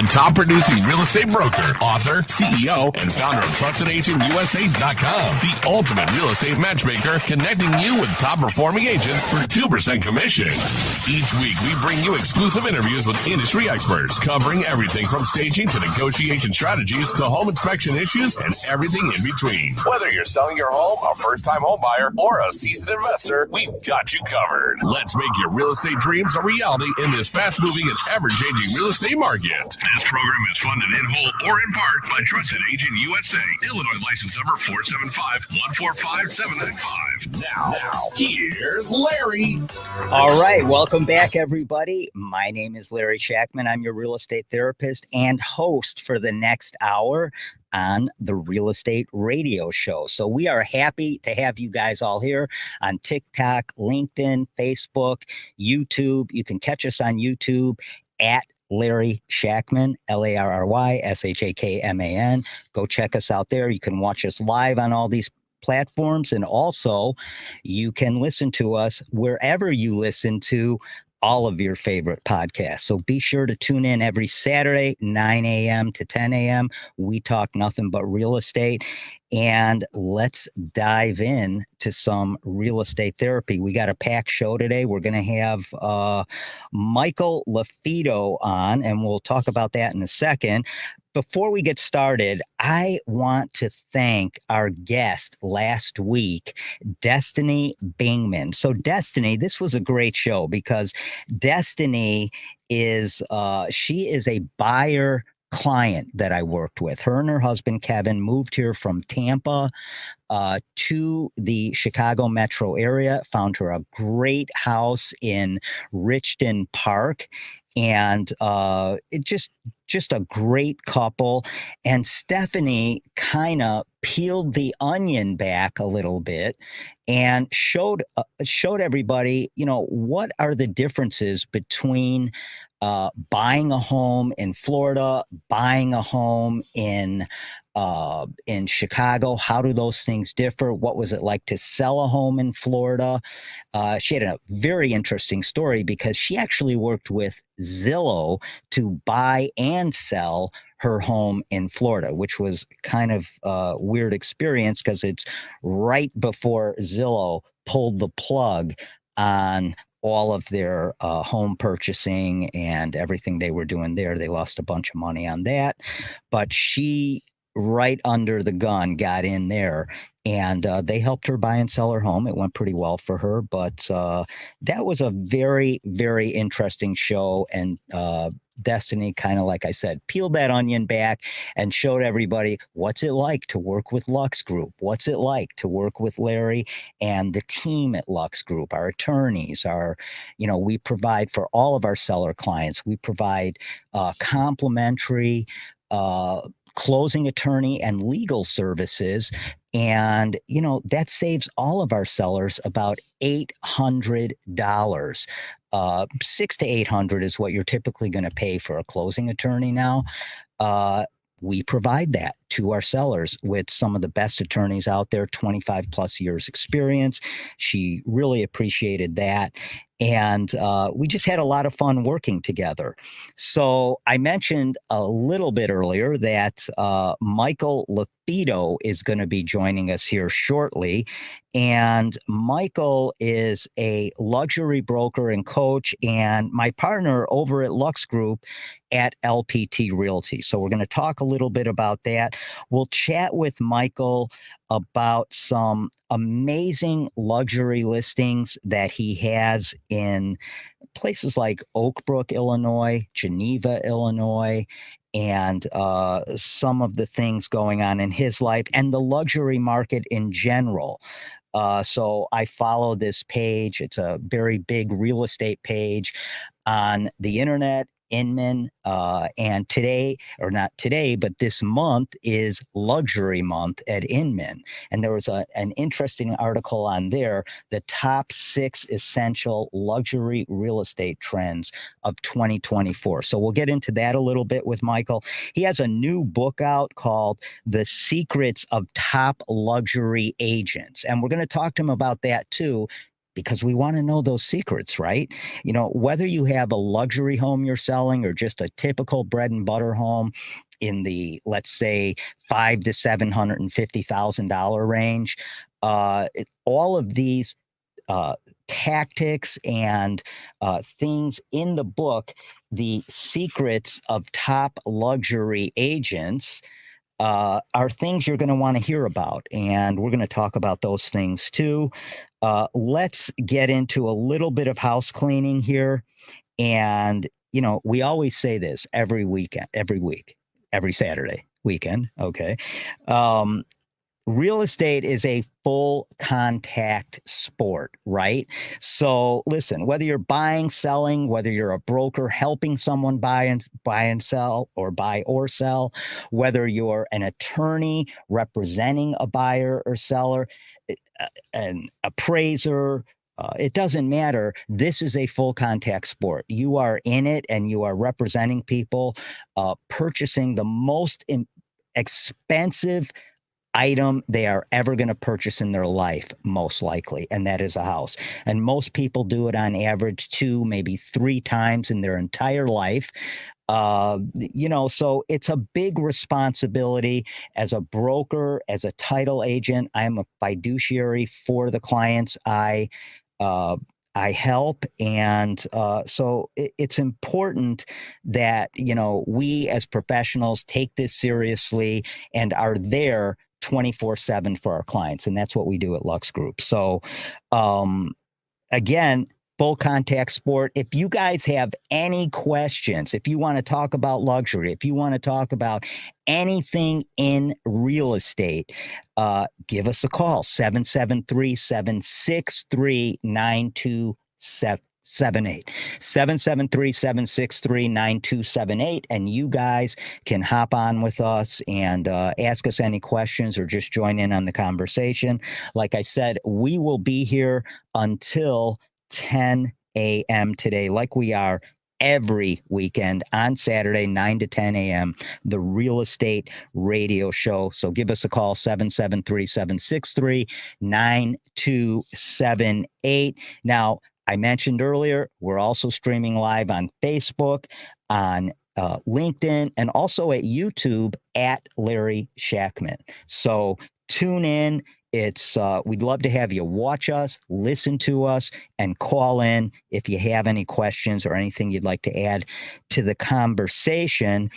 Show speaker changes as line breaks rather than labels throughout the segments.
top producing real estate broker, author, CEO, and founder of TrustedAgentUSA.com, the ultimate real estate matchmaker, connecting you with top performing agents for 2% commission. Each week, we bring you exclusive interviews with industry experts, covering everything from staging to negotiation strategies to home inspection issues and everything in between. Whether you're selling your home, a first-time home buyer, or a seasoned investor, we've got you covered. Let's make your real estate dreams a reality in this fast-moving and ever-changing real estate market. This program is funded in whole or in part by Trusted Agent USA, Illinois license number 475-145-795. Now, here's Larry.
All right, welcome back, everybody. My name is Larry Shakman. I'm your real estate therapist and host for the next hour on the Real Estate Radio Show. So we are happy to have you guys all here on TikTok, LinkedIn, Facebook, YouTube. You can catch us on YouTube at Larry Shakman, LarryShakman. Go check us out there. You can watch us live on all these platforms, and also you can listen to us wherever you listen to all of your favorite podcasts. So be sure to tune in every Saturday, 9 a.m. to 10 a.m. We talk nothing but real estate. And let's dive in to some real estate therapy. We got a packed show today. We're going to have Michael LaFido on, and we'll talk about that in a second. Before we get started, I want to thank our guest last week, Destiny Bingman. So Destiny, this was a great show because Destiny is, she is a buyer client that I worked with. Her and her husband, Kevin, moved here from Tampa to the Chicago metro area, found her a great house in Richton Park. And it just a great couple. And Stephanie kind of peeled the onion back a little bit and showed everybody, you know, what are the differences between buying a home in Florida, buying a home in Chicago. How do those things differ? What was it like to sell a home in Florida? She had a very interesting story because she actually worked with Zillow to buy and sell her home in Florida, which was kind of a weird experience because it's right before Zillow pulled the plug on all of their home purchasing and everything they were doing there. They lost a bunch of money on that, but she, right under the gun, got in there, and they helped her buy and sell her home. It went pretty well for her, but that was a very, very interesting show. And Destiny kind of, like I said, peeled that onion back and showed everybody what's it like to work with Lux Group. What's it like to work with Larry and the team at Lux Group, our attorneys, we provide for all of our seller clients. We provide complimentary closing attorney and legal services. And, that saves all of our sellers about $800. $600 to $800 is what you're typically going to pay for a closing attorney now. We provide that to our sellers with some of the best attorneys out there, 25 plus years experience. She really appreciated that. And we just had a lot of fun working together. So I mentioned a little bit earlier that Michael LaFido is going to be joining us here shortly. And Michael is a luxury broker and coach and my partner over at Lux Group at LPT Realty. So we're going to talk a little bit about that. We'll chat with Michael about some amazing luxury listings that he has in places like Oak Brook, Illinois, Geneva, Illinois, and some of the things going on in his life and the luxury market in general. So I follow this page. It's a very big real estate page on the internet. Inman, and today, or not today, but this month is Luxury Month at Inman. And there was an interesting article on there, the top 6 essential luxury real estate trends of 2024. So we'll get into that a little bit with Michael. He has a new book out called The Secrets of Top Luxury Agents. And we're going to talk to him about that too, because we want to know those secrets, right? Whether you have a luxury home you're selling or just a typical bread and butter home in the, let's say, $500,000 to $750,000 range, all of these uh, tactics and things in the book, the secrets of top luxury agents, are things you're going to want to hear about. And we're going to talk about those things too. Let's get into a little bit of house cleaning here. And, we always say this every weekend, every week, every Saturday weekend. Okay. Um, Real estate is a full contact sport, right? So listen, whether you're buying, selling, whether you're a broker helping someone buy and sell, or buy or sell, whether you're an attorney representing a buyer or seller, an appraiser, it doesn't matter. This is a full contact sport. You are in it and you are representing people, purchasing the most expensive item they are ever going to purchase in their life, most likely, and that is a house. And most people do it on average 2, maybe 3 times in their entire life. So it's a big responsibility as a broker, as a title agent. I am a fiduciary for the clients uh, I help. And so it's important that, we as professionals take this seriously and are there 24/7 for our clients. And that's what we do at Lux Group. So, again, full contact sport. If you guys have any questions, if you want to talk about luxury, if you want to talk about anything in real estate, give us a call, 773-763-9278. 773-763-9278. And you guys can hop on with us and ask us any questions or just join in on the conversation. Like I said, we will be here until 10 a.m. today, like we are every weekend on Saturday, 9 to 10 a.m., the Real Estate Radio Show. So give us a call, 773-763-9278. Now, I mentioned earlier, we're also streaming live on Facebook, on LinkedIn, and also at YouTube at Larry Shakman. So tune in. We'd love to have you watch us, listen to us, and call in if you have any questions or anything you'd like to add to the conversation.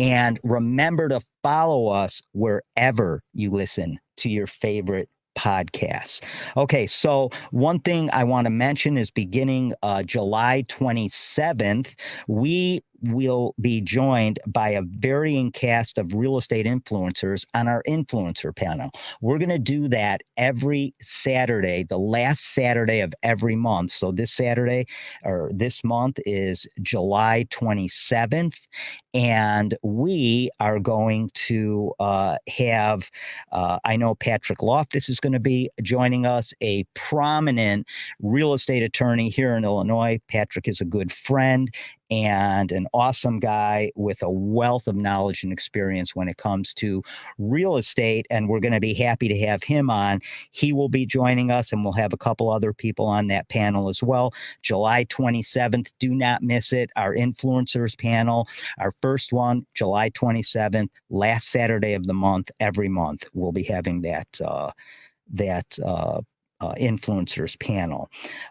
And remember to follow us wherever you listen to your favorite podcasts. Okay, so one thing I want to mention is beginning July 27th, we will be joined by a varying cast of real estate influencers on our influencer panel. We're going to do that every Saturday, the last Saturday of every month. So this Saturday or this month is July 27th. And we are going to have, I know Patrick Loftus is going to be joining us, a prominent real estate attorney here in Illinois. Patrick is a good friend and an awesome guy with a wealth of knowledge and experience when it comes to real estate. And we're going to be happy to have him on. He will be joining us, and we'll have a couple other people on that panel as well. July 27th. Do not miss it. Our influencers panel, our first one, July 27th, last Saturday of the month, every month. We'll be having that influencers panel.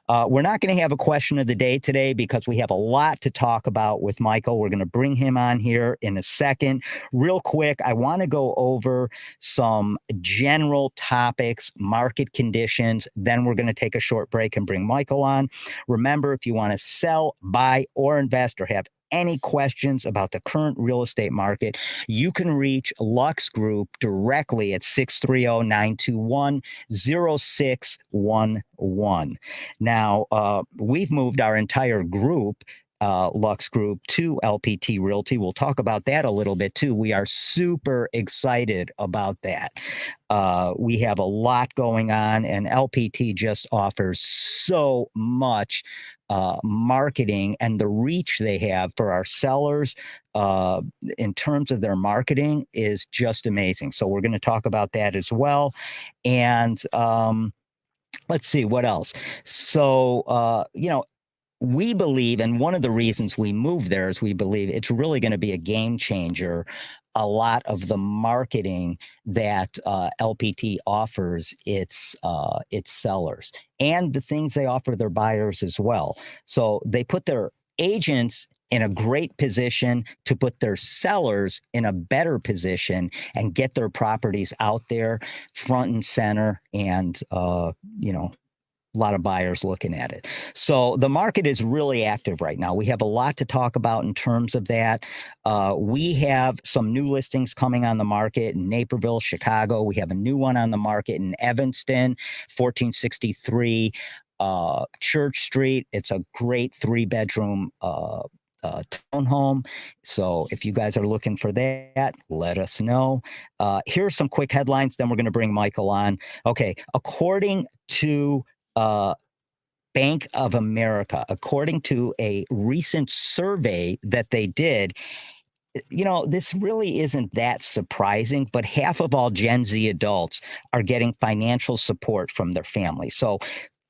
We're not going to have a question of the day today because we have a lot to talk about with Michael. We're going to bring him on here in a second. Real quick, I want to go over some general topics, market conditions. Then we're going to take a short break and bring Michael on. Remember, if you want to sell, buy, or invest, or have any questions about the current real estate market, you can reach Lux Group directly at 630-921-0611. Now, we've moved our entire group, Lux Group, to LPT Realty. We'll talk about that a little bit too. We are super excited about that. We have a lot going on, and LPT just offers so much marketing, and the reach they have for our sellers in terms of their marketing is just amazing. So we're going to talk about that as well. And let's see what else. So, we believe, and one of the reasons we moved there is we believe it's really going to be a game changer. A lot of the marketing that LPT offers its sellers, and the things they offer their buyers as well. So they put their agents in a great position to put their sellers in a better position and get their properties out there front and center, and a lot of buyers looking at it. So the market is really active right now. We have a lot to talk about in terms of that. We have some new listings coming on the market in Naperville, Chicago. We have a new one on the market in Evanston, 1463 Church Street. It's a great 3-bedroom townhome. So if you guys are looking for that, let us know. Here's some quick headlines. Then we're going to bring Michael on. Okay. According to Bank of America, according to a recent survey that they did, this really isn't that surprising, but half of all Gen Z adults are getting financial support from their family. So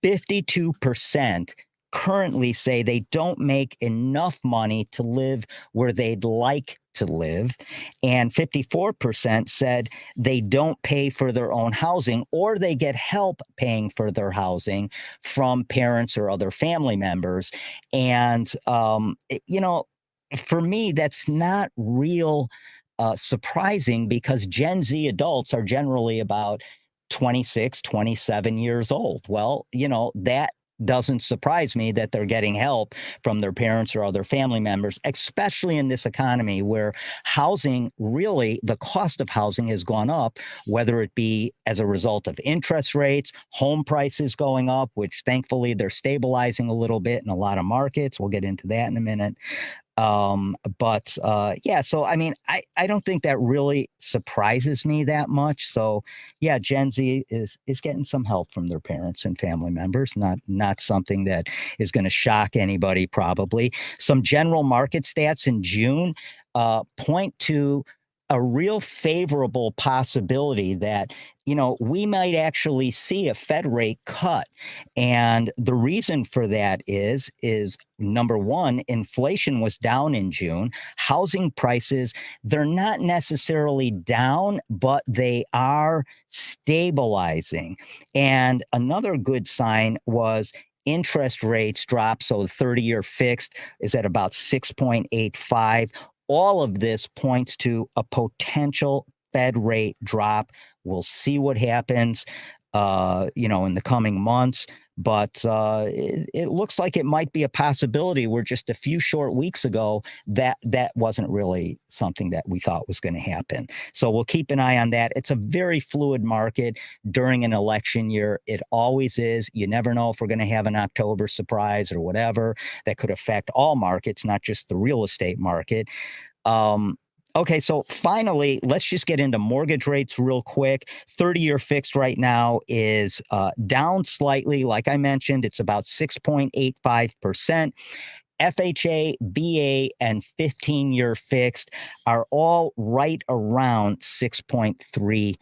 52% currently say they don't make enough money to live where they'd like to live. And 54% said they don't pay for their own housing, or they get help paying for their housing from parents or other family members. And, for me, that's not real surprising, because Gen Z adults are generally about 26, 27 years old. Well, that doesn't surprise me that they're getting help from their parents or other family members, especially in this economy where housing, really, the cost of housing has gone up, whether it be as a result of interest rates, home prices going up, which thankfully they're stabilizing a little bit in a lot of markets. We'll get into that in a minute. So I mean, I don't think that really surprises me that much. So yeah, Gen Z is getting some help from their parents and family members. Not something that is going to shock anybody, probably. Some general market stats in June point to a real favorable possibility that, we might actually see a Fed rate cut. And the reason for that is number one, inflation was down in June. Housing prices, they're not necessarily down, but they are stabilizing. And another good sign was interest rates dropped. So the 30-year fixed is at about 6.85. All of this points to a potential Fed rate drop. We'll see what happens, in the coming months. But it looks like it might be a possibility where just a few short weeks ago, that wasn't really something that we thought was going to happen. So we'll keep an eye on that. It's a very fluid market during an election year. It always is. You never know if we're going to have an October surprise or whatever that could affect all markets, not just the real estate market. Okay, so finally, let's just get into mortgage rates real quick. 30-year fixed right now is down slightly. Like I mentioned, it's about 6.85%. FHA, VA, and 15-year fixed are all right around 6.3%.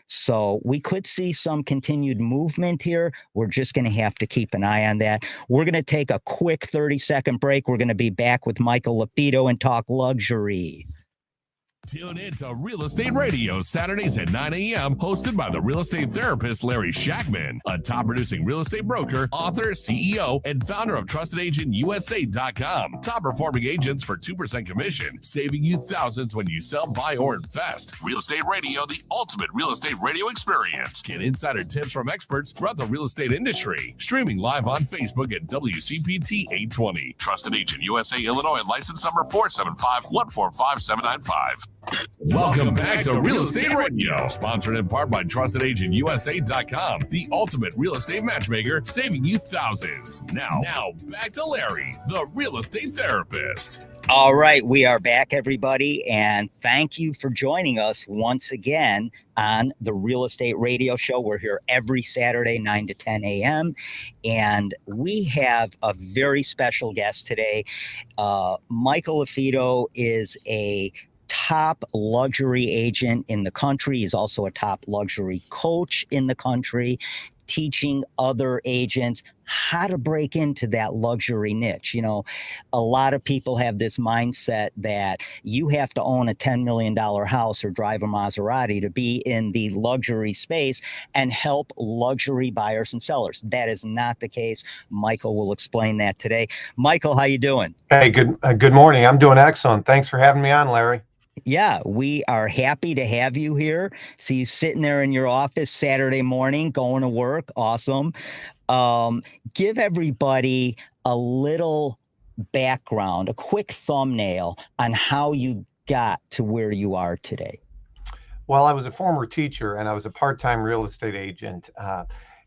So we could see some continued movement here. We're just going to have to keep an eye on that. We're going to take a quick 30-second break. We're going to be back with Michael LaFido and talk luxury.
Tune in to Real Estate Radio Saturdays at 9 a.m. hosted by the real estate therapist Larry Shakman, a top-producing real estate broker, author, CEO, and founder of TrustedAgentUSA.com. Top-performing agents for 2% commission, saving you thousands when you sell, buy, or invest. Real Estate Radio, the ultimate real estate radio experience. Get insider tips from experts throughout the real estate industry. Streaming live on Facebook at WCPT 820. Trusted Agent USA, Illinois, license number 475-145795. Welcome back to Real Estate Radio, sponsored in part by TrustedAgentUSA.com, the ultimate real estate matchmaker, saving you thousands. Now back to Larry, the real estate therapist.
All right, we are back, everybody, and thank you for joining us once again on the Real Estate Radio Show. We're here every Saturday, 9 to 10 a.m., and we have a very special guest today. Michael LaFido is a top luxury agent in the country. He's also a top luxury coach in the country. teaching other agents how to break into that luxury niche. You know, a lot of people have this mindset that you have to own a $10 million house or drive a Maserati to be in the luxury space and help luxury buyers and sellers. That is not the case. Michael will explain that today. Michael, how you doing?
Hey, good morning. I'm doing excellent. Thanks for having me on, Larry.
Yeah, we are happy to have you here. See you sitting there in your office Saturday morning, going to work. Awesome. Give everybody a little background, a quick thumbnail on how you got to where you are today.
Well, I was a former teacher and I was a part-time real estate agent.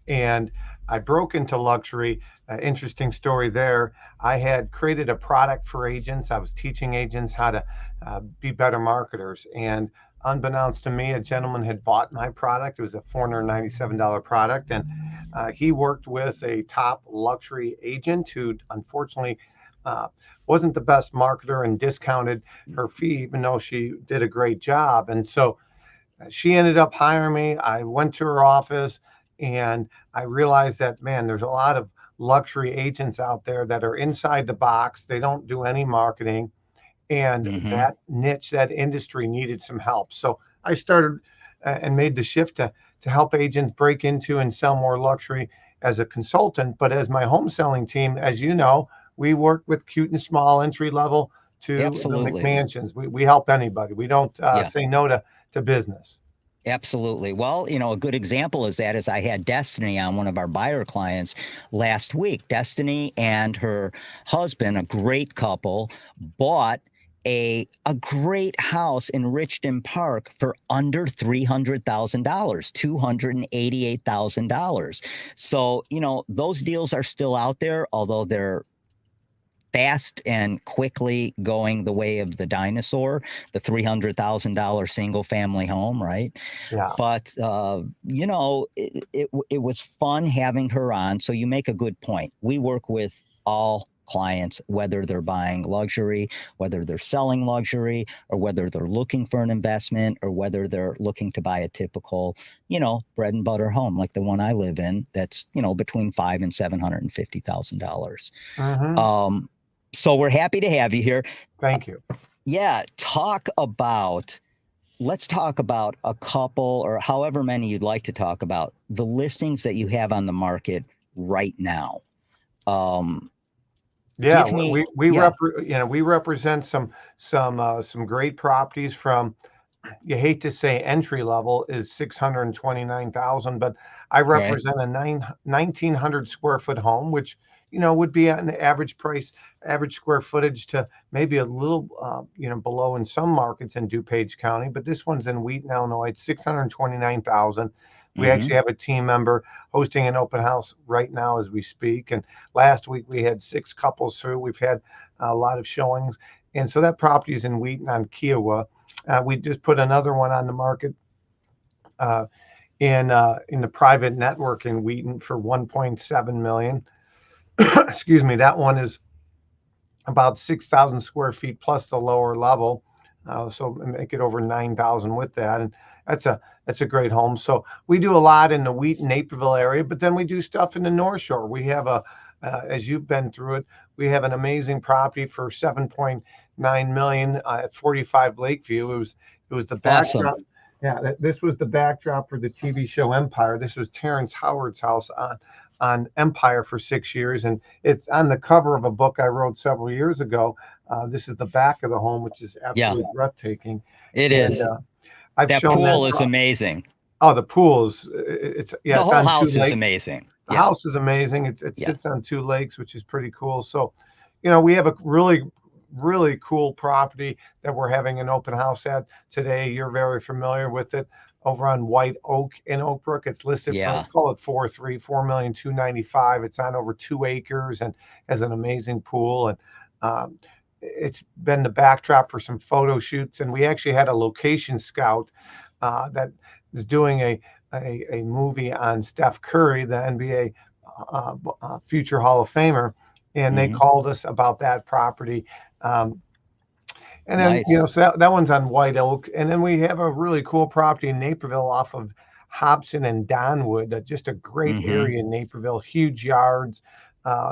And I broke into luxury. Interesting story there. I had created a product for agents. I was teaching agents how to be better marketers. And unbeknownst to me, a gentleman had bought my product. It was a $497 product. And he worked with a top luxury agent who unfortunately wasn't the best marketer and discounted her fee, even though she did a great job. And so she ended up hiring me. I went to her office and I realized that, man, there's a lot of luxury agents out there that are inside the box. They don't do any marketing. And that niche, that industry needed some help. So I started and made the shift to help agents break into and sell more luxury as a consultant. But as my home selling team, as you know, we work with cute and small entry level to the McMansions. We help anybody. We don't say no to business.
Absolutely. Well, you know, a good example is that is I had Destiny on, one of our buyer clients last week. Destiny and her husband, a great couple, bought a great house in Richmond Park for under $300,000, $288,000. So, you know, those deals are still out there, although they're fast and quickly going the way of the dinosaur, the $300,000 single family home, right?
Yeah.
But, you know, it was fun having her on. So you make a good point. We work with all clients, whether they're buying luxury, whether they're selling luxury, or whether they're looking for an investment, or whether they're looking to buy a typical, you know, bread and butter home like the one I live in that's, you know, between $500,000 and $750,000. So we're happy to have you here.
Thank you.
Yeah. Let's talk about a couple or however many you'd like to talk about the listings that you have on the market right now.
Yeah, we represent some great properties from, you hate to say entry level is 629,000, but I represent a 1,900 square foot home, which, you know, would be at an average square footage to maybe a little, you know, below in some markets in DuPage County, but this one's in Wheaton, Illinois. It's 629,000. We actually have a team member hosting an open house right now as we speak. And last week we had 6 couples through. We've had a lot of showings. And so that property is in Wheaton on Kiowa. We just put another one on the market in the private network in Wheaton for 1.7 million. Excuse me. That one is about 6,000 square feet plus the lower level. So make it over 9,000 with that. And that's a great home. So we do a lot in the Wheaton, Naperville area, but then we do stuff in the North Shore. We have as you've been through it, we have an amazing property for 7.9 million at 45 Lakeview. It was the backdrop.
Awesome.
Yeah, this was the backdrop for the TV show Empire. This was Terrence Howard's house on Empire for 6 years, and it's on the cover of a book I wrote several years ago. This is the back of the home, which is absolutely breathtaking.
It is. That pool is amazing.
Oh, the pool is the
whole house is amazing.
The house is amazing. It sits on 2 lakes, which is pretty cool. So, you know, we have a really cool property that we're having an open house at today. You're very familiar with it, over on White Oak in Oak Brook. It's listed for, call it 4.295. It's on over 2 acres and has an amazing pool. And it's been the backdrop for some photo shoots. And we actually had a location scout that is doing a movie on Steph Curry, the NBA future Hall of Famer. And they called us about that property. And then, you know, so that one's on White Oak. And then we have a really cool property in Naperville off of Hobson and Donwood, just a great area in Naperville, huge yards.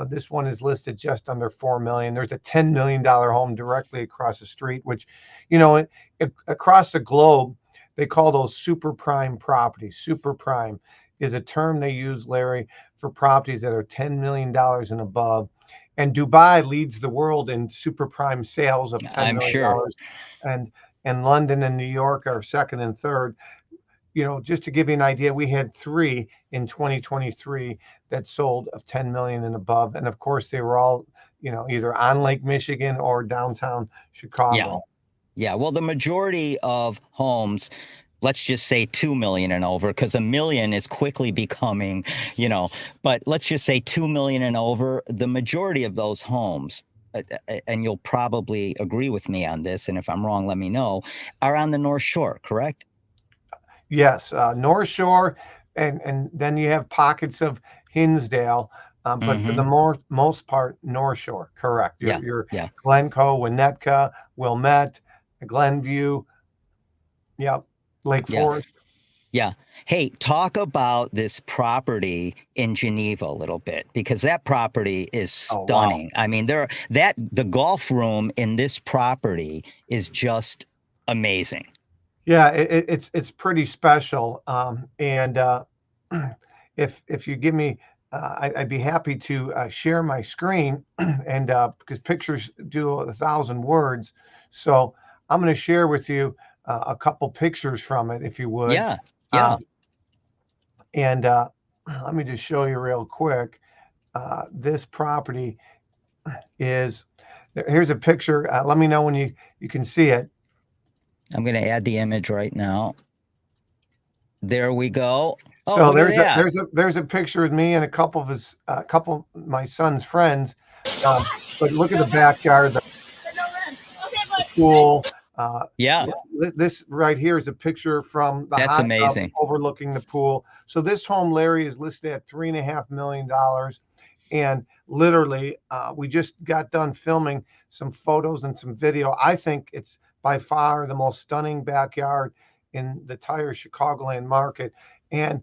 This one is listed just under $4 million. There's a $10 million home directly across the street, which, across the globe, they call those super prime properties. Super prime is a term they use, Larry, for properties that are $10 million and above. And Dubai leads the world in super prime sales of $10 million.
Sure.
And London and New York are second and third. Just to give you an idea, we had 3 in 2023 that sold of 10 million and above. And of course, they were all, either on Lake Michigan or downtown Chicago.
Yeah. Well, the majority of homes, let's just say 2 million and over, because $1 million is quickly becoming, but let's just say 2 million and over. The majority of those homes, and you'll probably agree with me on this, and if I'm wrong, let me know, are on the North Shore, correct?
Yes, North Shore, and then you have pockets of Hinsdale, but for the most part, North Shore, correct. Your Glencoe, Winnetka, Wilmette, Glenview, Lake Forest.
Yeah. Hey, talk about this property in Geneva a little bit, because that property is stunning. Oh, wow. I mean, the golf room in this property is just amazing.
Yeah, it's pretty special. And if you give me, I'd be happy to share my screen, and because pictures do 1,000 words. So I'm going to share with you a couple pictures from it, if you would.
Yeah.
And let me just show you real quick. This property is, here's a picture. Let me know when you can see it.
I'm going to add the image right now. There we go.
So there's a picture with me and a couple of my son's friends. But look at the backyard, the pool. This right here is a picture from the
That's amazing.
Overlooking the pool. So this home, Larry, is listed at $3.5 million. And literally, we just got done filming some photos and some video. I think it's by far the most stunning backyard in the entire Chicagoland market. And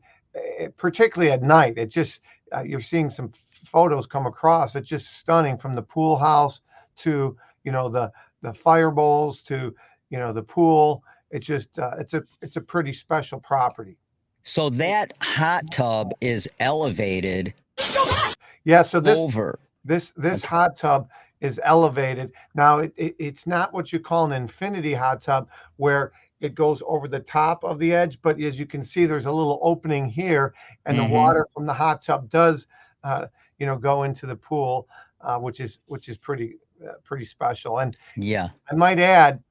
particularly at night, it just, you're seeing some photos come across. It's just stunning, from the pool house to, the fire bowls to, the pool. It's just, it's a pretty special property.
So that hot tub is elevated.
Yeah. So this hot tub is elevated. Now it's not what you call an infinity hot tub, where it goes over the top of the edge, but as you can see, there's a little opening here, and the water from the hot tub does, go into the pool, which is pretty special. And I might add,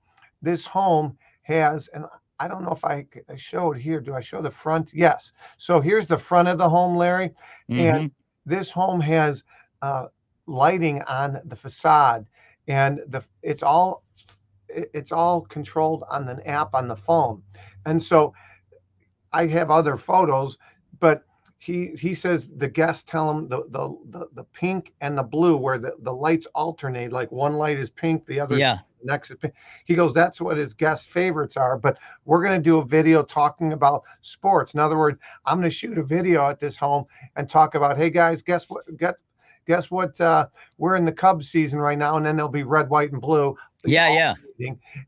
this home has, and I don't know if I show it here. Do I show the front? Yes. So here's the front of the home, Larry. And this home has lighting on the facade, and it's all controlled on an app on the phone. And so I have other photos, but he says the guests tell him the pink and the blue, where the lights alternate, like one light is pink, the other next is pink. He goes, that's what his guest favorites are. But we're going to do a video talking about sports. In other words, I'm going to shoot a video at this home and talk about, hey guys, guess what? We're in the Cubs season right now, and then there'll be red, white, and blue. And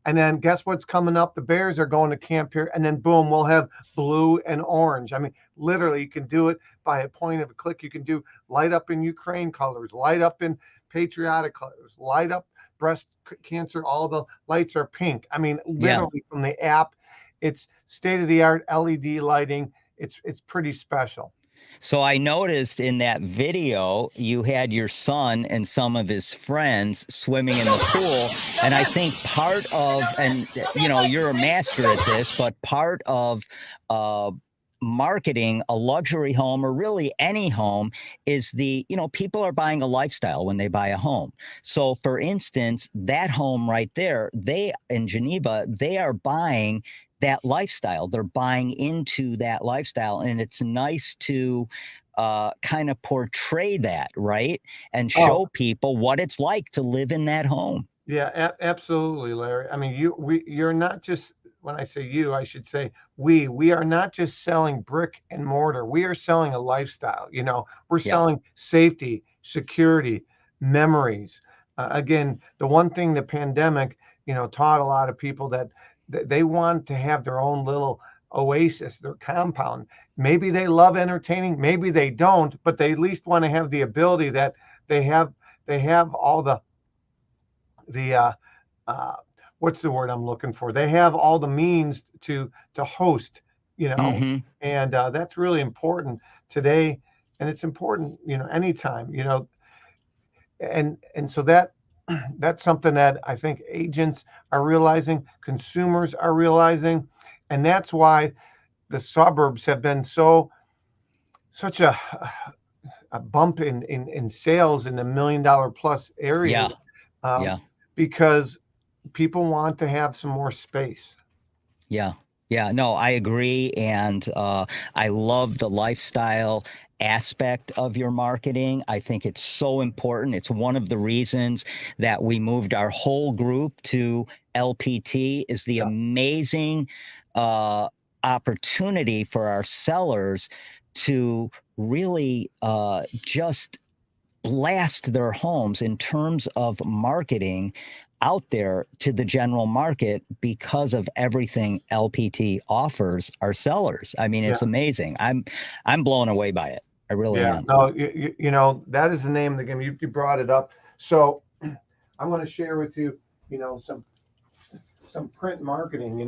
then guess what's coming up? The Bears are going to camp here, and then boom, we'll have blue and orange. I mean, literally, you can do it by a point of a click. You can do light up in Ukraine colors, light up in patriotic colors, light up breast cancer. All the lights are pink. I mean, literally from the app, it's state-of-the-art LED lighting. It's pretty special.
So I noticed in that video, you had your son and some of his friends swimming in the pool. And I think part of, and you're a master at this, but part of marketing a luxury home, or really any home, is people are buying a lifestyle when they buy a home. So for instance, that home right there, in Geneva, they are buying that lifestyle. They're buying into that lifestyle, and it's nice to kind of portray that, right? And show people what it's like to live in that home.
Yeah, absolutely, Larry. I mean, you're not just, when I say you, I should say we are not just selling brick and mortar. We are selling a lifestyle. We're
Yeah.
selling safety, security, memories. Again, the one thing the pandemic, taught a lot of people that they want to have their own little oasis, their compound. Maybe they love entertaining, maybe they don't, but they at least want to have the ability that they have all the uh, what's the word I'm looking for? They have all the means to host,
Hmm.
and that's really important today, and it's important, anytime, and so that's something that I think agents are realizing, consumers are realizing, and that's why the suburbs have been such a bump in sales in the $1 million plus
Yeah.
areas,
Yeah.
because people want to have some more space.
Yeah. Yeah. No, I agree. And I love the lifestyle aspect of your marketing. I think it's so important. It's one of the reasons that we moved our whole group to LPT is the
Yeah,
amazing uh, opportunity for our sellers to really just blast their homes in terms of marketing out there to the general market because of everything LPT offers our sellers. I mean,
yeah,
it's amazing. I'm blown away by it. I really
yeah.
am.
No, that is the name of the game. You brought it up. So I'm going to share with you, some print marketing.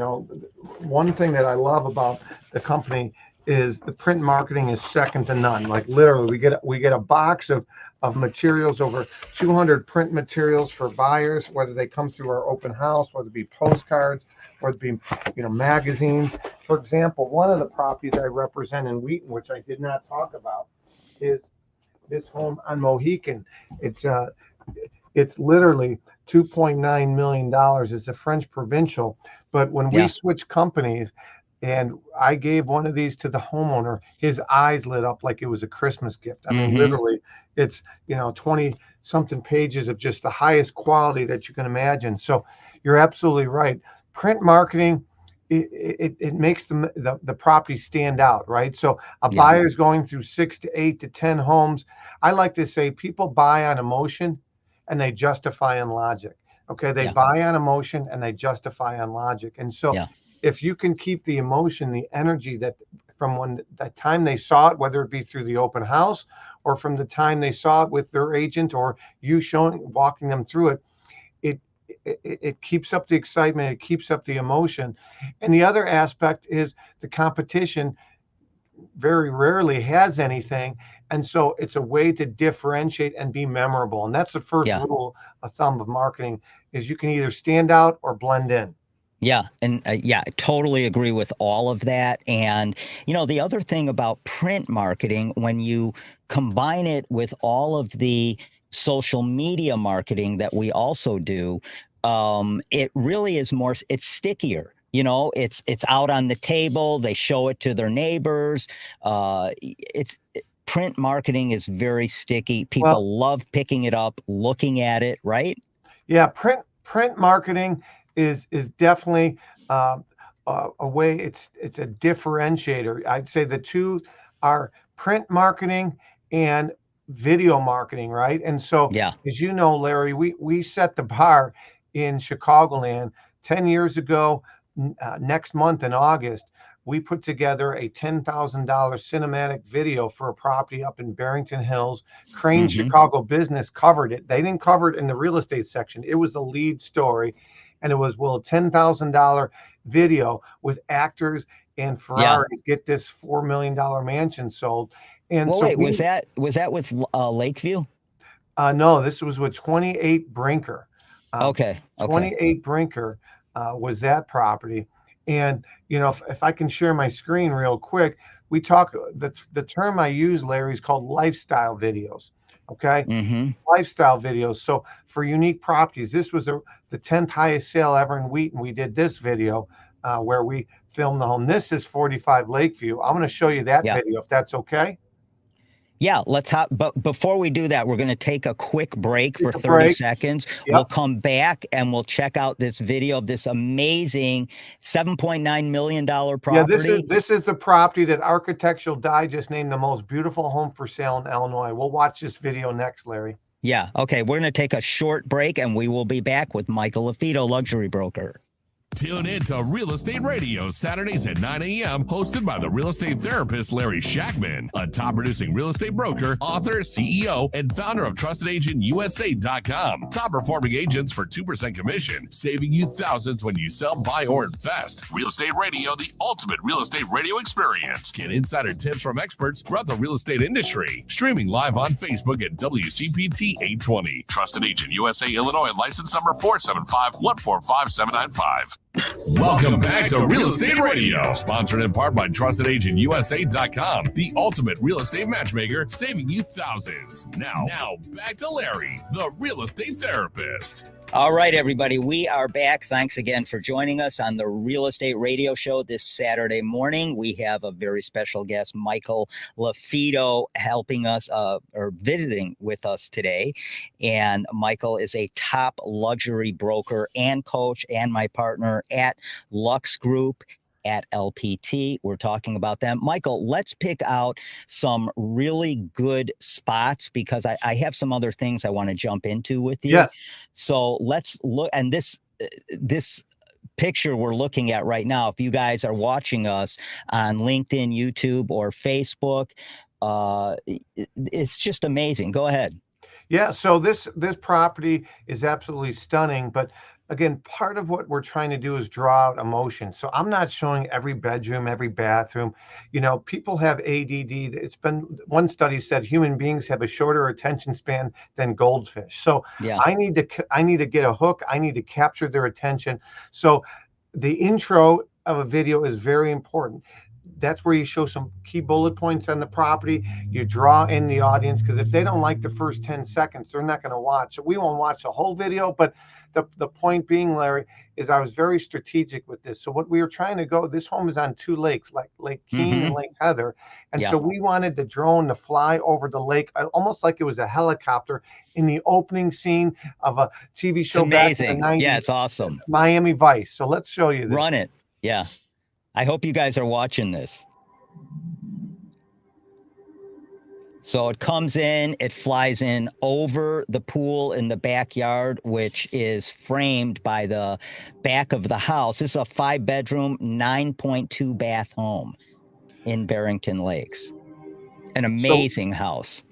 One thing that I love about the company is the print marketing is second to none. Like literally, we get a box of materials, over 200 print materials for buyers, whether they come through our open house, whether it be postcards, whether it be magazines. For example, one of the properties I represent in Wheaton, which I did not talk about, is this home on Mohican. It's literally $2.9 million. It's a French provincial. But when we
Yeah.
switched companies and I gave one of these to the homeowner, his eyes lit up like it was a Christmas gift. I mean,
Hmm.
literally, it's, 20 something pages of just the highest quality that you can imagine. So you're absolutely right. Print marketing, it makes the property stand out, right? So a
Yeah.
buyer's going through 6 to 8 to 10 homes. I like to say people buy on emotion and they justify on logic. Okay, they
Yeah.
buy on emotion and they justify on logic. And so
Yeah.
if you can keep the emotion, the energy that from when that time they saw it, whether it be through the open house or from the time they saw it with their agent or you walking them through it, it it keeps up the excitement, it keeps up the emotion. And the other aspect is the competition very rarely has anything. And so it's a way to differentiate and be memorable. And that's the first
Yeah.
rule of thumb of marketing is you can either stand out or blend in.
Yeah, and yeah, I totally agree with all of that. And the other thing about print marketing, when you combine it with all of the social media marketing that we also do, it really is more. It's stickier. It's out on the table. They show it to their neighbors. Print marketing is very sticky.
Well,
People love picking it up, looking at it. Right?
yeah, print marketing is definitely uh, a way. It's a differentiator. I'd say the two are print marketing and video marketing, right? And so,
Yeah.
as you know, Larry, we set the bar in Chicagoland 10 years ago. Next month in August, we put together a $10,000 cinematic video for a property up in Barrington Hills. Crane
Hmm.
Chicago Business covered it. They didn't cover it in the real estate section. It was the lead story. And it was, will a $10,000 video with actors and
Yeah.
Ferraris get this $4 million mansion sold? And
Well,
so
wait, was that with Lakeview?
no, this was with 28 Brinker. Um,
Okay. Okay.
28 Brinker was that property. And, if I can share my screen real quick, we talk, the term I use, Larry, is called lifestyle videos. Okay.
Hmm.
Lifestyle videos. So for unique properties, this was the 10th highest sale ever in Wheaton. We did this video where we filmed the home. This is 45 Lakeview. I'm going to show you that
Yeah.
video if that's okay.
Yeah, let's hop. But before we do that, we're going to take a quick break for
Take a
30
break.
seconds.
Yep.
We'll come back and we'll check out this video of this amazing $7.9 million property.
Yeah, this is the property that Architectural Digest named the most beautiful home for sale in Illinois. We'll watch this video next, Larry.
Yeah. Okay. We're going to take a short break and we will be back with Michael LaFido, luxury broker.
Tune in to Real Estate Radio Saturdays at 9 a.m. hosted by the real estate therapist Larry Shakman, a top producing real estate broker, author, CEO, and founder of TrustedAgentUSA.com. Top performing agents for 2% commission, saving you thousands when you sell, buy, or invest. Real Estate Radio, the ultimate real estate radio experience. Get insider tips from experts throughout the real estate industry. Streaming live on Facebook at WCPT 820. Trusted Agent USA Illinois, license number 475-145795. Welcome back to Real Estate Radio, sponsored in part by TrustedAgentUSA.com, the ultimate real estate matchmaker, saving you thousands. Now back to Larry, the real estate therapist.
All right, everybody, we are back. Thanks again for joining us on the Real Estate Radio Show this Saturday morning. We have a very special guest, Michael LaFido, helping us or visiting with us today. And Michael is a top luxury broker and coach and my partner at Lux Group at LPT. We're talking about them. Michael, let's pick out some really good spots because I have some other things I want to jump into with you.
Yes.
So let's look, and this picture we're looking at right now, if you guys are watching us on LinkedIn, YouTube, or Facebook, it's just amazing. Go ahead.
Yeah, so this property is absolutely stunning, but again, part of what we're trying to do is draw out emotion. So I'm not showing every bedroom, every bathroom. You know, people have ADD. It's been, one study said human beings have a shorter attention span than goldfish. So
Yeah.
I need to get a hook. I need to capture their attention. So the intro of a video is very important. That's where you show some key bullet points on the property. You draw in the audience, because if they don't like the first 10 seconds, they're not going to watch. So we won't watch the whole video, but the point being, Larry, is I was very strategic with this. So what we were trying to go, this home is on two lakes, like Lake Keene and Lake Heather. And so we wanted the drone to fly over the lake, almost like it was a helicopter in the opening scene of a TV show back in the 90s.
Yeah, it's awesome.
Miami Vice. So let's show you this.
Run it. Yeah. I hope you guys are watching this. So it comes in, it flies in over the pool in the backyard, which is framed by the back of the house. This is a 5-bedroom, 9.2 bath home in Barrington Lakes. An amazing house.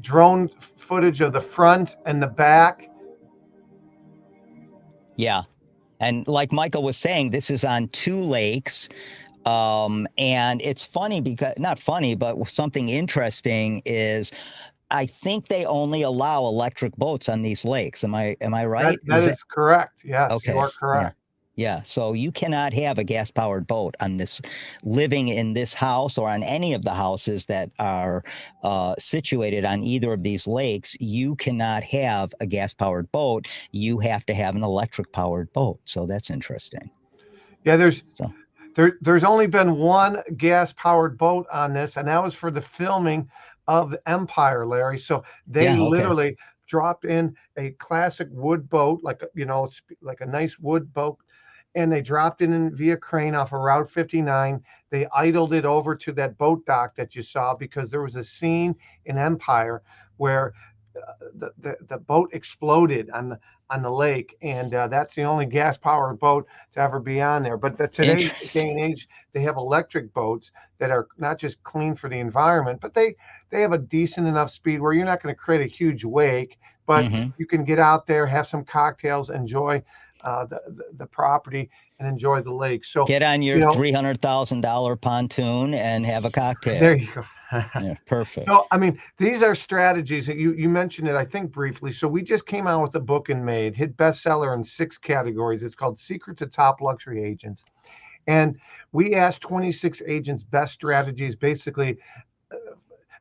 Drone footage of the front and the back.
Yeah. And like Michael was saying, this is on 2 lakes. And it's funny because, not funny, but something interesting is I think they only allow electric boats on these lakes. Am I right?
That is correct. Yes,
okay.
You are correct.
Yeah. So you cannot have a gas powered boat on this, living in this house or on any of the houses that are situated on either of these lakes. You cannot have a gas powered boat. You have to have an electric powered boat. So that's interesting.
Yeah, there's only been one gas powered boat on this, and that was for the filming of the Empire, Larry. So they literally dropped in a classic wood boat, like a nice wood boat, and they dropped it in via crane off of Route 59. They idled it over to that boat dock that you saw, because there was a scene in Empire where the boat exploded on the lake, and that's the only gas powered boat to ever be on there. But today's day and age, they have electric boats that are not just clean for the environment, but they have a decent enough speed where you're not going to create a huge wake, but you can get out there, have some cocktails, enjoy the property, and enjoy the lake. So
get on your $300,000 pontoon and have a cocktail.
There you go.
Yeah, perfect.
So, I mean, these are strategies that you mentioned it, I think, briefly. So we just came out with a book in May. It hit bestseller in 6 categories. It's called Secrets to Top Luxury Agents. And we asked 26 agents best strategies. Basically,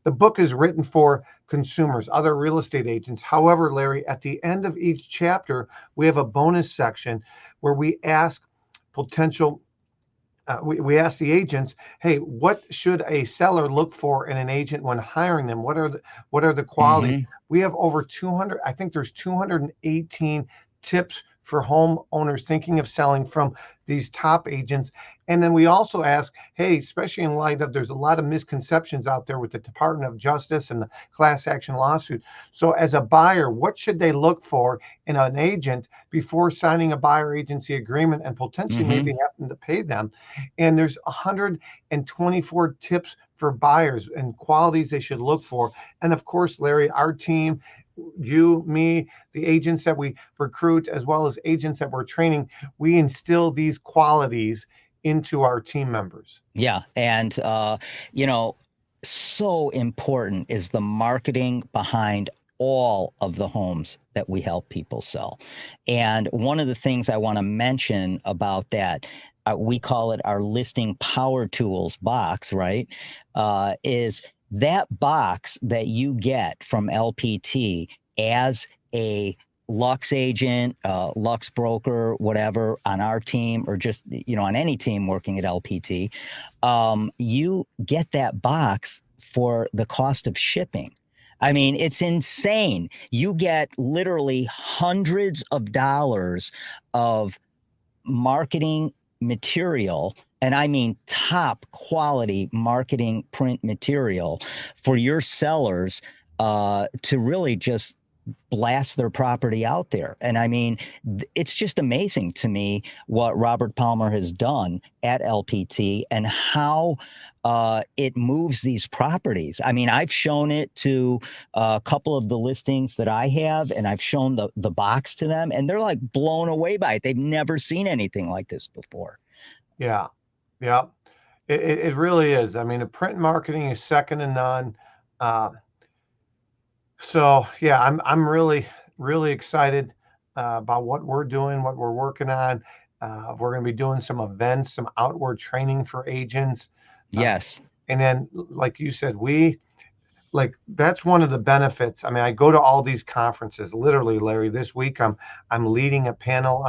the book is written for consumers, other real estate agents. However, Larry, at the end of each chapter, we have a bonus section where we ask potential we ask the agents, hey, what should a seller look for in an agent when hiring them? What are the qualities?
Mm-hmm.
We have over 200. I think there's 218 tips for homeowners thinking of selling from these top agents. And then we also ask, hey, especially in light of there's a lot of misconceptions out there with the Department of Justice and the class action lawsuit. So as a buyer, what should they look for in an agent before signing a buyer agency agreement and potentially
Mm-hmm.
maybe having to pay them? And there's 124 tips for buyers and qualities they should look for. And of course, Larry, our team, you, me, the agents that we recruit, as well as agents that we're training, we instill these qualities into our team members.
Yeah. And, so important is the marketing behind all of the homes that we help people sell. And one of the things I want to mention about that, we call it our listing power tools box, right? Is that box that you get from LPT as a Lux agent, Lux broker, whatever, on our team, or just, on any team working at LPT, you get that box for the cost of shipping. I mean, it's insane. You get literally hundreds of dollars of marketing material, and I mean top quality marketing print material for your sellers to really just blast their property out there. And I mean, it's just amazing to me what Robert Palmer has done at LPT and how it moves these properties. I mean, I've shown it to a couple of the listings that I have, and I've shown the box to them, and they're like blown away by it. They've never seen anything like this before.
Yeah. Yeah. It really is. I mean, the print marketing is second to none. So yeah, I'm really, really excited about what we're doing, what we're working on. We're going to be doing some events, some outward training for agents.
Yes.
And then, like you said, that's one of the benefits. I mean, I go to all these conferences. Literally, Larry, this week I'm leading a panel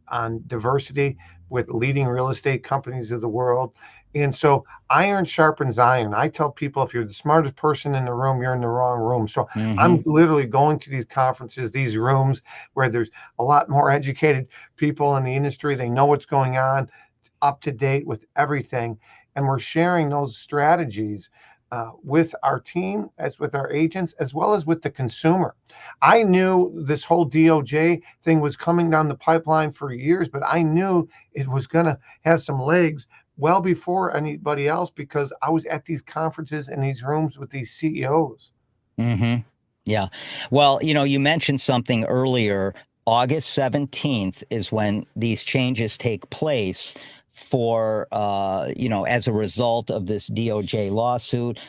on diversity with leading real estate companies of the world. And so iron sharpens iron. I tell people, if you're the smartest person in the room, you're in the wrong room. So I'm literally going to these conferences, these rooms where there's a lot more educated people in the industry. They know what's going on, up to date with everything. And we're sharing those strategies with our team, as with our agents, as well as with the consumer. I knew this whole DOJ thing was coming down the pipeline for years, but I knew it was going to have some legs well before anybody else, because I was at these conferences and these rooms with these CEOs.
Yeah. Well, you mentioned something earlier. August 17th is when these changes take place for, as a result of this DOJ lawsuit.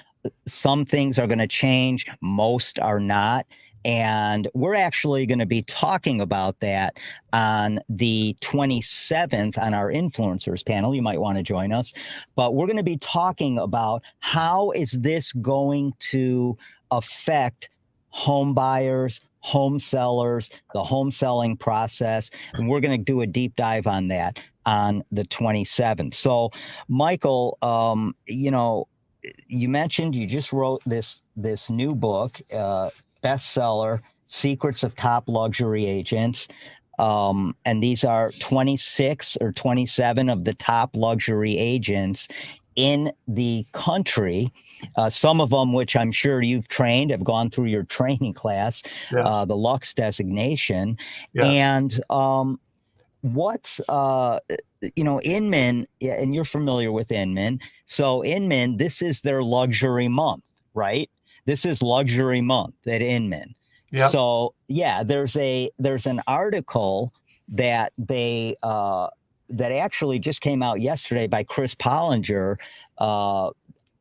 Some things are going to change. Most are not. And we're actually going to be talking about that on the 27th on our influencers panel. You might want to join us. But we're going to be talking about how is this going to affect home buyers, home sellers, the home selling process. And we're going to do a deep dive on that on the 27th. So, Michael, you mentioned you just wrote this new book, bestseller, Secrets of Top Luxury Agents. And these are 26 or 27 of the top luxury agents in the country. Some of them, which I'm sure you've trained, have gone through your training class,
Yes.
the Lux designation.
Yes.
And what's Inman, and you're familiar with Inman. So Inman, this is their luxury month, right? This is luxury month at Inman.
Yep.
So yeah, there's an article that they that actually just came out yesterday by Chris Pollinger.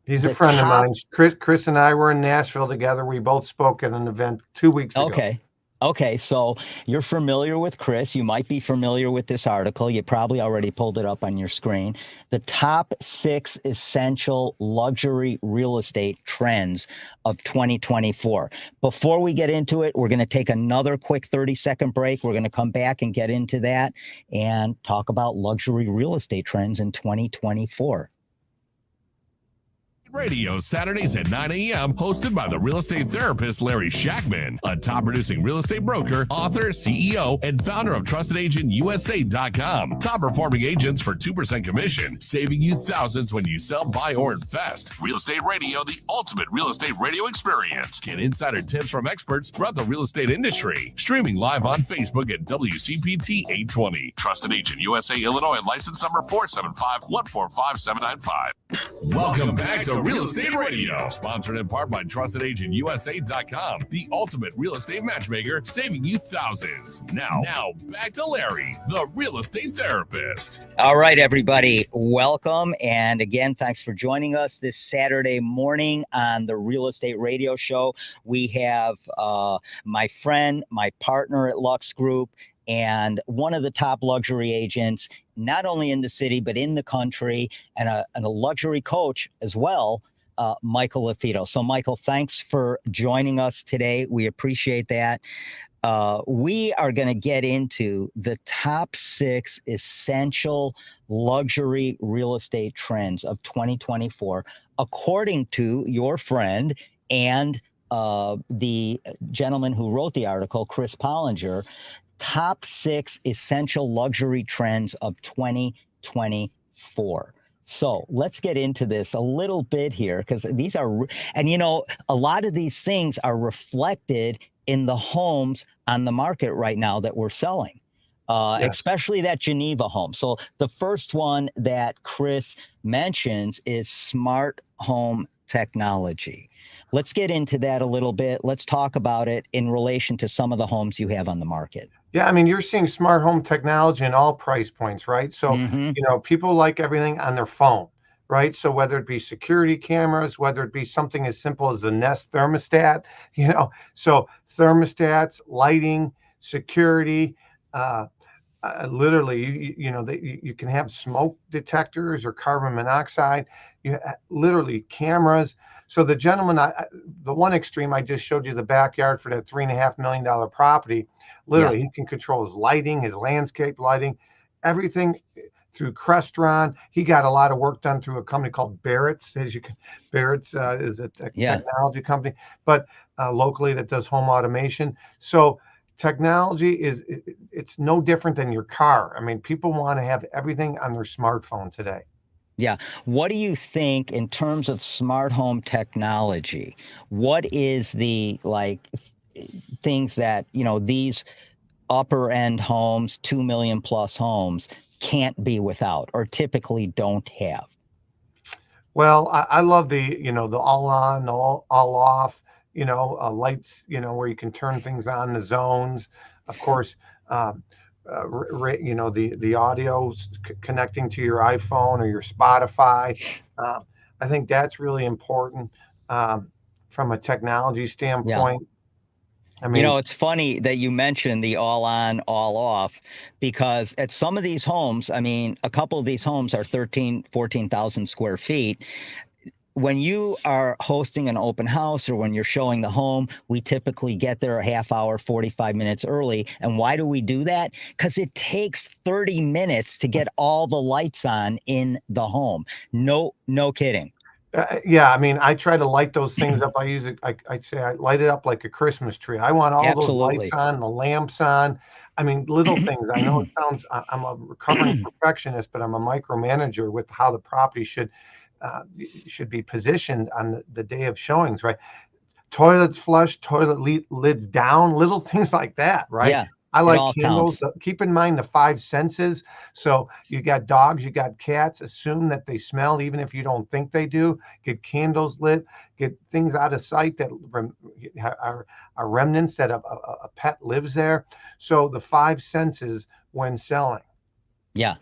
He's a friend of mine. Chris and I were in Nashville together. We both spoke at an event 2 weeks ago.
Okay. Okay, so you're familiar with Chris. You might be familiar with this article. You probably already pulled it up on your screen. The top 6 essential luxury real estate trends of 2024. Before we get into it, we're going to take another quick 30-second break. We're going to come back and get into that and talk about luxury real estate trends in 2024.
Radio Saturdays at 9 a.m. hosted by the real estate therapist Larry Shakman, a top producing real estate broker, author, CEO, and founder of TrustedAgentUSA.com. Top performing agents for 2% commission, saving you thousands when you sell, buy, or invest. Real Estate Radio, the ultimate real estate radio experience. Get insider tips from experts throughout the real estate industry. Streaming live on Facebook at WCPT 820. Trusted Agent USA Illinois, license number 475145795. Welcome back to Real Estate Radio, sponsored in part by TrustedAgentUSA.com, the ultimate real estate matchmaker, saving you thousands. Now back to Larry, the real estate therapist.
All right, everybody, welcome. And again, thanks for joining us this Saturday morning on the Real Estate Radio Show. We have my friend, my partner at Lux Group, and one of the top luxury agents, not only in the city, but in the country, and a luxury coach as well, Michael LaFido. So, Michael, thanks for joining us today. We appreciate that. We are going to get into the top 6 essential luxury real estate trends of 2024, according to your friend and the gentleman who wrote the article, Chris Pollinger. Top 6 essential luxury trends of 2024. So let's get into this a little bit here, because these are, and a lot of these things are reflected in the homes on the market right now that we're selling, especially that Geneva home. So the first one that Chris mentions is smart home technology. Let's get into that a little bit. Let's talk about it in relation to some of the homes you have on the market.
Yeah, I mean, you're seeing smart home technology in all price points, right? So, people like everything on their phone, right? So whether it be security cameras, whether it be something as simple as a Nest thermostat, so thermostats, lighting, security, literally, you can have smoke detectors or carbon monoxide, literally cameras. So the gentleman, the one extreme, I just showed you the backyard for that $3.5 million property. Literally, he can control his lighting, his landscape lighting, everything through Crestron. He got a lot of work done through a company called Barrett's. Barrett's is a technology company, but locally that does home automation. So technology it's no different than your car. I mean, people want to have everything on their smartphone today.
Yeah. What do you think in terms of smart home technology? What is the things that, these upper end homes, 2 million plus homes can't be without or typically don't have?
Well, I love the all on, all off, lights, where you can turn things on, the zones, of course, the audio connecting to your iPhone or your Spotify. I think that's really important from a technology standpoint.
Yeah. I mean, it's funny that you mentioned the all on, all off, because at some of these homes, I mean, a couple of these homes are 14,000 square feet. When you are hosting an open house or when you're showing the home, we typically get there a half hour, 45 minutes early. And why do we do that? Because it takes 30 minutes to get all the lights on in the home. No kidding.
Yeah, I mean, I try to light those things up. I use it. I say I light it up like a Christmas tree. I want all those lights on, the lamps on. I mean, little things. I know it sounds. I'm a recovering perfectionist, but I'm a micromanager with how the property should be positioned on the day of showings, right? Toilets flush, toilet lids down, little things like that, right? Yeah. I like candles. Keep in mind the 5 senses. So you got dogs, you got cats. Assume that they smell, even if you don't think they do. Get candles lit. Get things out of sight that are remnants that a pet lives there. So the 5 senses when selling.
Yeah,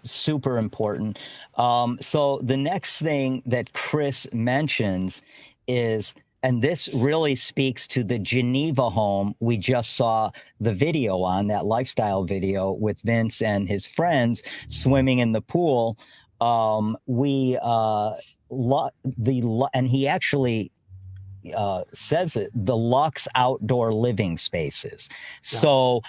super important. So the next thing that Chris mentions is And this really speaks to the Geneva home we just saw the video on, that lifestyle video with Vince and his friends swimming in the pool. And he actually says it, the Lux outdoor living spaces.
Yeah.
So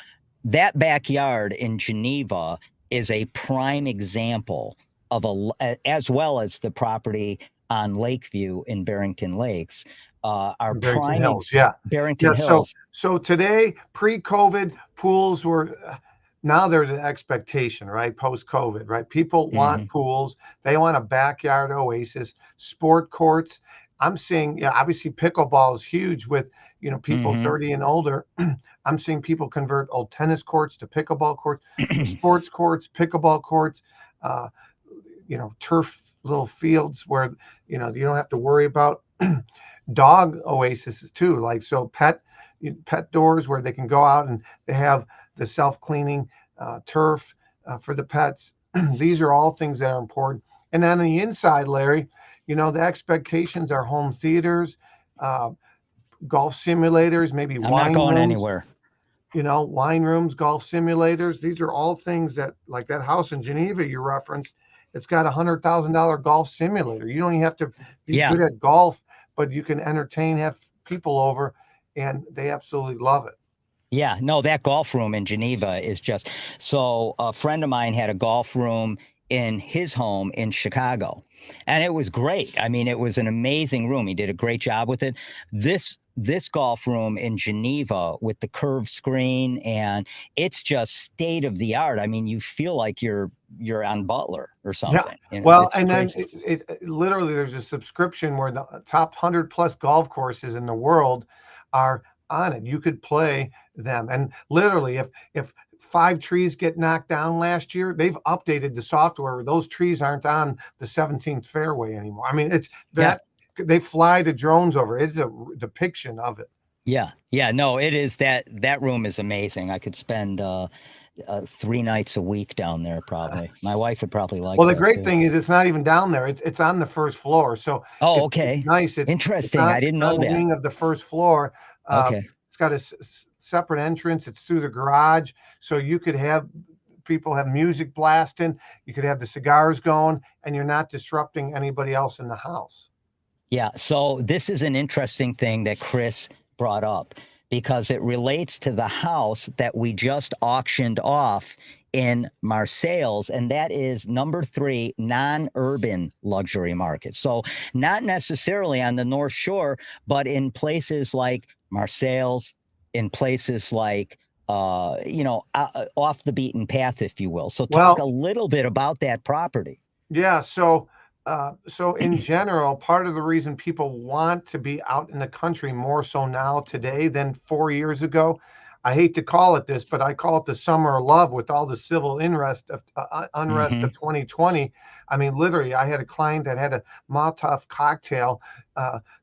that backyard in Geneva is a prime example of as well as the property on Lakeview in Barrington Lakes.
Barrington Hills, yeah.
Barrington
So
Hills.
today, pre-COVID, pools were now there's an expectation, right? Post-COVID, right? People want pools. They want a backyard oasis, sport courts. I'm seeing, yeah, obviously pickleball is huge with, people 30 and older. I'm seeing people convert old tennis courts to pickleball courts, sports courts, pickleball courts, turf little fields where, you don't have to worry about dog oases too. Like, so pet doors where they can go out and they have the self-cleaning turf for the pets. These are all things that are important. And then on the inside, Larry, the expectations are home theaters, golf simulators, maybe
I'm not going anywhere.
Wine rooms, golf simulators. These are all things that, like that house in Geneva you referenced, it's got $100,000 golf simulator. You don't even have to be good at golf, but you can entertain, have people over, and they absolutely love it.
Yeah, no, that golf room in Geneva is just, so a friend of mine had a golf room in his home in Chicago, and it was great. I mean, it was an amazing room. He did a great job with it. This golf room in Geneva with the curved screen, and it's just state of the art. I mean, you feel like you're on Butler or something.
Yeah. Well, and crazy. Then it literally, there's a subscription where the top 100+ golf courses in the world are on it. You could play them, and literally, if 5 trees get knocked down last year, they've updated the software where those trees aren't on the 17th fairway anymore. I mean, it's that they fly the drones over. It's a depiction of it.
Yeah. No, it is that room is amazing. I could spend 3 nights a week down there. Probably my wife would probably like.
Well, the great thing is it's not even down there. It's on the first floor. So
okay,
it's nice. It's
interesting.
It's
I didn't know that.
Wing of the first floor.
Okay.
It's got a separate entrance. It's through the garage, so you could have people have music blasting. You could have the cigars going, and you're not disrupting anybody else in the house.
Yeah. So this is an interesting thing that Chris brought up, because it relates to the house that we just auctioned off in Marseilles, and that is number 3 non-urban luxury market. So not necessarily on the North Shore, but in places like Marseilles, in places like off the beaten path, if you will. So talk a little bit about that property.
Yeah. So in general, part of the reason people want to be out in the country more so now today than 4 years ago, I hate to call it this, but I call it the summer of love with all the civil unrest of 2020. I mean, literally, I had a client that had a Molotov cocktail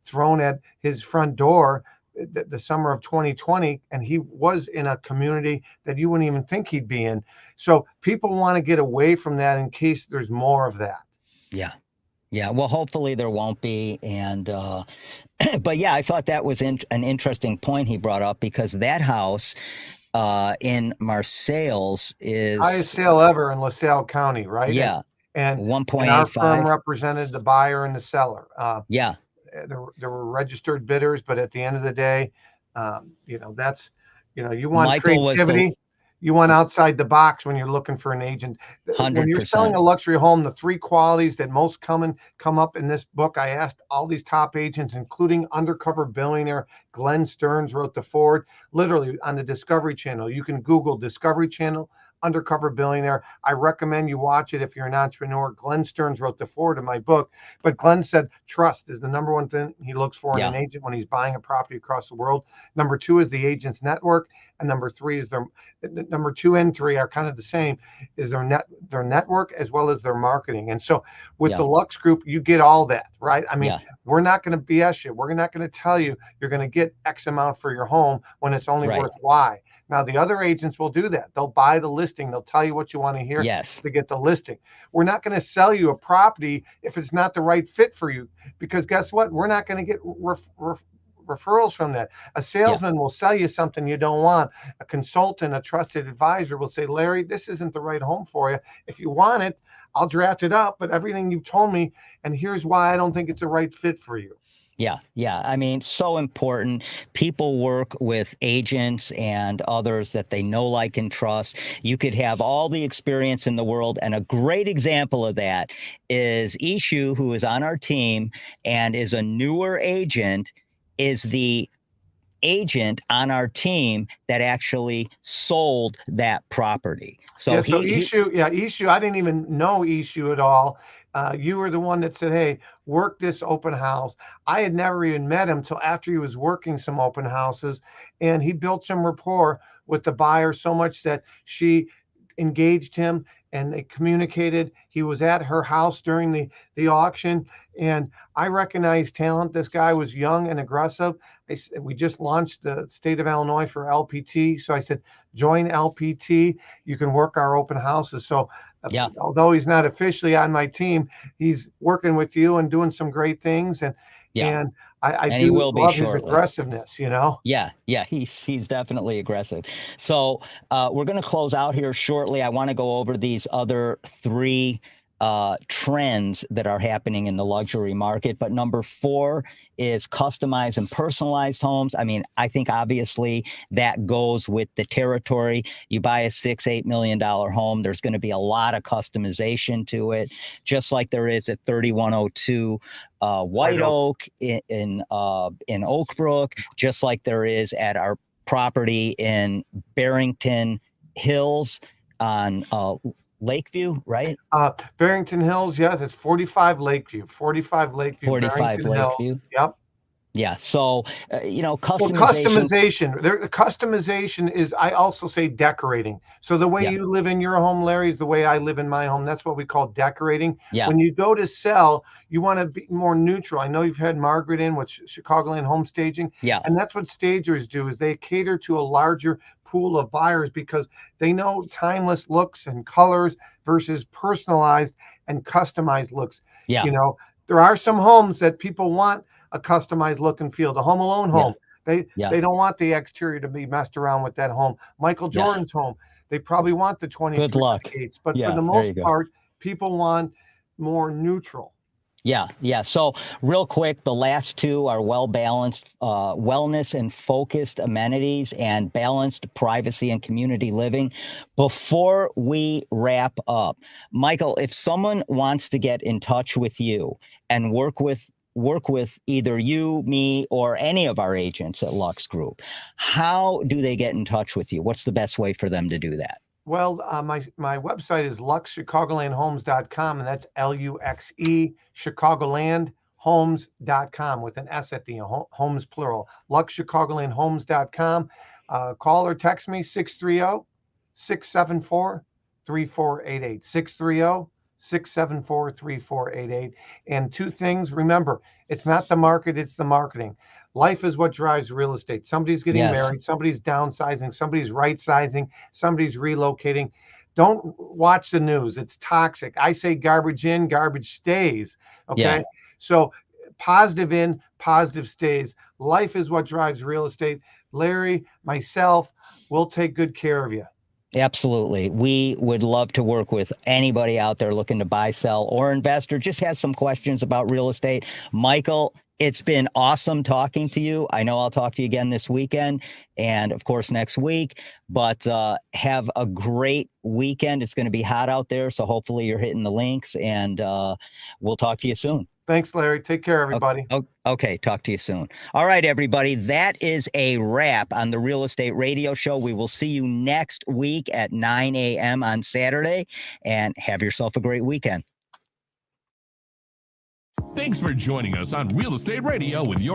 thrown at his front door the summer of 2020, and he was in a community that you wouldn't even think he'd be in. So people want to get away from that in case there's more of that.
Yeah. Well, hopefully there won't be. And, but yeah, I thought that was an interesting point he brought up, because that house in Marseilles is
highest sale ever in LaSalle County, right?
Yeah.
And
1.85.
Our firm represented the buyer and the seller.
Yeah.
There were registered bidders, but at the end of the day, that's, you want
Michael
creativity. You want outside the box when you're looking for an agent.
100%.
When you're selling a luxury home, the 3 qualities that most come up in this book, I asked all these top agents, including undercover billionaire Glenn Stearns wrote the foreword, literally on the Discovery Channel. You can Google Discovery Channel, undercover billionaire. I recommend you watch it if you're an entrepreneur. Glenn Stearns wrote the foreword of my book, but Glenn said trust is the number 1 thing he looks for in an agent when he's buying a property across the world. Number 2 is the agent's network, and number 3 is number 2 and 3 are kind of the same, is their network as well as their marketing. And so with the Lux Group, you get all that, right? I mean, we're not going to BS you. We're not going to tell you you're going to get X amount for your home when it's only worth Y. Now, the other agents will do that. They'll buy the listing. They'll tell you what you want to hear to get the listing. We're not going to sell you a property if it's not the right fit for you, because guess what? We're not going to get referrals from that. A salesman will sell you something you don't want. A consultant, a trusted advisor will say, Larry, this isn't the right home for you. If you want it, I'll draft it up, but everything you've told me, and here's why I don't think it's a right fit for you.
Yeah. I mean, so important. People work with agents and others that they know, like, and trust. You could have all the experience in the world. And a great example of that is Ishu, who is on our team and is a newer agent, is the agent on our team that actually sold that property. So
Ishu, I didn't even know Ishu at all. You were the one that said, hey, work this open house. I had never even met him till after he was working some open houses, and he built some rapport with the buyer so much that she engaged him and they communicated. He was at her house during the auction, and I recognized talent. This guy was young and aggressive. We just launched the state of Illinois for LPT. So I said, join LPT. You can work our open houses. So although he's not officially on my team, he's working with you and doing some great things. And I do love his aggressiveness, you know?
Yeah, he's definitely aggressive. So we're going to close out here shortly. I want to go over these other three trends that are happening in the luxury market. But number 4 is customized and personalized homes. I mean, I think obviously that goes with the territory. You buy a $6-8 million home, there's going to be a lot of customization to it, just like there is at 3102 White Oak in Oak Brook, just like there is at our property in Barrington Hills on Lakeview, right?
Barrington Hills, yes, it's 45 Lakeview. 45
Lakeview.
Yep.
Yeah. So, customization.
Well, customization is, I also say, decorating. So the way you live in your home, Larry, is the way I live in my home. That's what we call decorating.
Yeah.
When you go to sell, you want to be more neutral. I know you've had Margaret in with Chicagoland Home Staging.
Yeah.
And that's what stagers do, is they cater to a larger pool of buyers because they know timeless looks and colors versus personalized and customized looks.
Yeah.
There are some homes that people want a customized look and feel. The Home Alone home, they don't want the exterior to be messed around with that home. Michael Jordan's home, they probably want the 23
Good luck.
gates, but for the most part, people want more neutral.
Yeah. So real quick, the last two are well-balanced wellness and focused amenities and balanced privacy and community living. Before we wrap up, Michael, if someone wants to get in touch with you and work with either you, me, or any of our agents at Lux Group, how do they get in touch with you? What's the best way for them to do that?
Well, my website is luxchicagolandhomes.com, and that's LUXE Chicagolandhomes.com with an S at the end, homes plural. luxchicagolandhomes.com. Call or text me 630-674-3488. 630-674-3488. And two things, remember, it's not the market, it's the marketing. Life is what drives real estate. Somebody's getting married, somebody's downsizing, somebody's right sizing, somebody's relocating. Don't watch the news. It's toxic. I say garbage in, garbage stays. Okay.
Yeah.
So positive in, positive stays. Life is what drives real estate. Larry, myself, we'll take good care of you.
Absolutely. We would love to work with anybody out there looking to buy, sell, or invest, or just has some questions about real estate. Michael, it's been awesome talking to you. I know I'll talk to you again this weekend and, of course, next week. But have a great weekend. It's going to be hot out there, so hopefully you're hitting the links, and we'll talk to you soon.
Thanks, Larry. Take care, everybody.
Okay. Talk to you soon. All right, everybody. That is a wrap on the Real Estate Radio Show. We will see you next week at 9 a.m. on Saturday, and have yourself a great weekend.
Thanks for joining us on Real Estate Radio with your